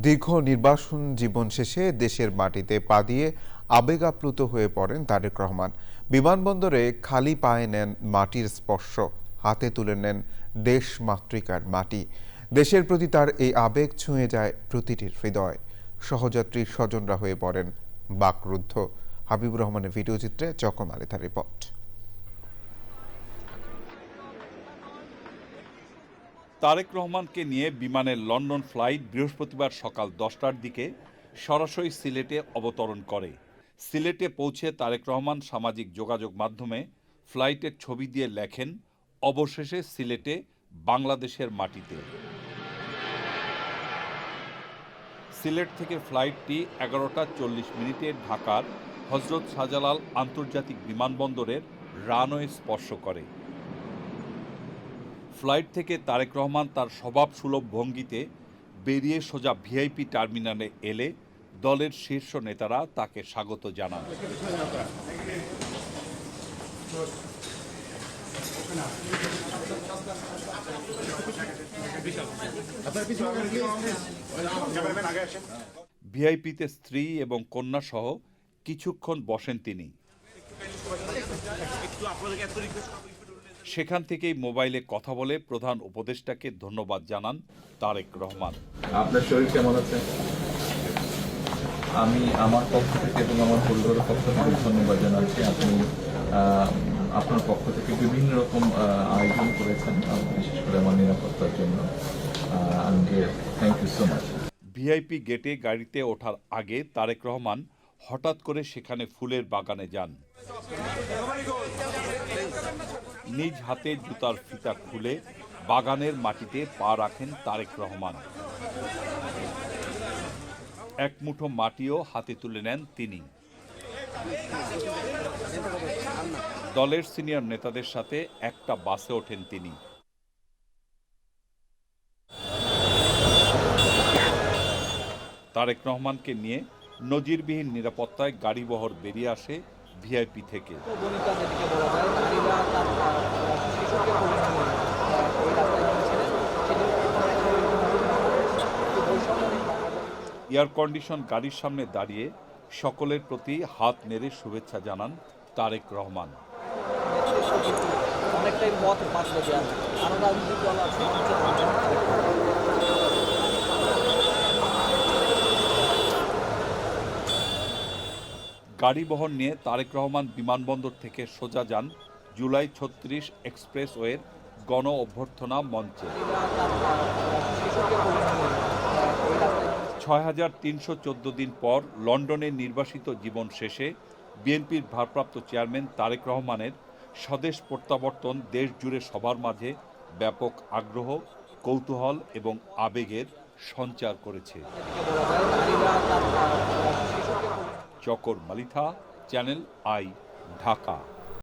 দীর্ঘ নির্বাসন জীবন শেষে দেশের মাটিতে পা দিয়ে আবেগ আপ্লুত হয়ে পড়েন তারেক রহমান। বিমানবন্দরে খালি পায়ে নেন মাটির স্পর্শ, হাতে তুলে নেন দেশ মাতৃকার মাটি। দেশের প্রতি তার এই আবেগ ছুঁয়ে যায় প্রতিটির হৃদয়। সহযাত্রী স্বজনরা হয়ে পড়েন বাকরুদ্ধ। হাবিবুর রহমানের ভিডিওচিত্রে চকম আলিথার রিপোর্ট। তারেক রহমানকে নিয়ে বিমানের লন্ডন ফ্লাইট বৃহস্পতিবার সকাল 10টার দিকে সরাসরি সিলেটে অবতরণ করে। সিলেটে পৌঁছে তারেক রহমান সামাজিক যোগাযোগ মাধ্যমে ফ্লাইটের ছবি দিয়ে লেখেন, অবশেষে সিলেটে, বাংলাদেশের মাটিতে। সিলেট থেকে ফ্লাইটটি 11টা 40 মিনিটে ঢাকার হজরত শাহজালাল আন্তর্জাতিক বিমানবন্দরের রানওয়ে স্পর্শ করে। ফ্লাইট থেকে তারেক রহমান তার স্বভাবসুলভ ভঙ্গিতে বেরিয়ে সোজা ভিআইপি টার্মিনালে এলে দলের শীর্ষ নেতারা তাকে স্বাগত জানান। ভিআইপিতে স্ত্রী এবং কন্যা সহ কিছুক্ষণ বসেন তিনি। সেখান থেকেই মোবাইলে কথা বলে প্রধান উপদেষ্টাকে ধন্যবাদ জানান তারেক রহমান। আপনার শরীর কেমন আছে? আমি আমার পক্ষ থেকে এবং আমার পরিবারের পক্ষ থেকে ধন্যবাদ জানাচ্ছি। আপনি আপনার পক্ষ থেকে বিভিন্ন রকম আয়োজন করেছেন, বিশেষ করে আমার নিরাপত্তার জন্য। Thank you so much. VIP গেটে গাড়িতে ওঠার আগে তারেক রহমান হঠাৎ করে সেখানে ফুলের বাগানে যান। নিজ হাতে জুতার ফিতা খুলে বাগানের মাটিতে পা রাখেন তারেক রহমান। এক মুঠো মাটিও হাতে তুলে নেন তিনি। দলের সিনিয়র নেতাদের সাথে একটা বাসে ওঠেন তিনি। তারেক রহমানকে নিয়ে নজিরবিহীন নিরাপত্তায় গাড়িবহর বেরিয়ে আসে ভিআইপি থেকে। এয়ার কন্ডিশন গাড়ির সামনে দাঁড়িয়ে সকলের প্রতি হাত নেড়ে শুভেচ্ছা জানান তারেক রহমান। গাড়ি বহর নিয়ে তারেক রহমান বিমানবন্দর থেকে সোজা যান জুলাই 36 এক্সপ্রেসওয়ের গণ অভ্যর্থনা মঞ্চে। ৬,৩১৪ দিন পর লন্ডনে নির্বাসিত জীবন শেষে বিএনপির ভারপ্রাপ্ত চেয়ারম্যান তারেক রহমানের স্বদেশ প্রত্যাবর্তন দেশ জুড়ে সবার মাঝে ব্যাপক আগ্রহ, কৌতূহল এবং আবেগের সঞ্চার করেছে। চকর মালিথা, চ্যানেল আই, ঢাকা।